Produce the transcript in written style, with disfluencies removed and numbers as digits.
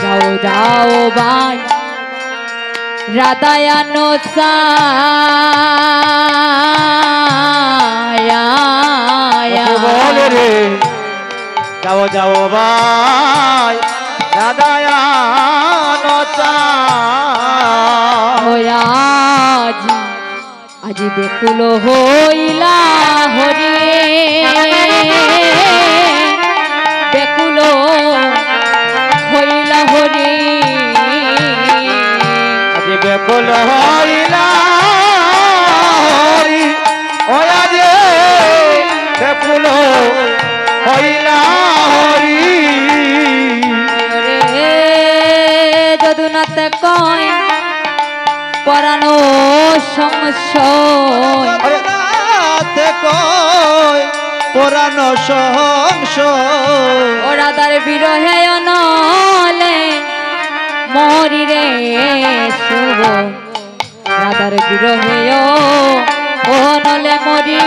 যাও যাও ভাই রাধায়ানো বলে রে যাও যাও ভাই রাধায়ানো আজি বেকুল হইলা হরি বেকুল হইলা হরি আজি বেকুল হইলা হরি ওয়া যে বেকুল হইলা হরি রে যদুনাথ কয় পরানো সংশয় পুরানো সংশয় ও রাধার বিরহে অনলে মরি রে শুভ রাধার বিরহে অনলে মরি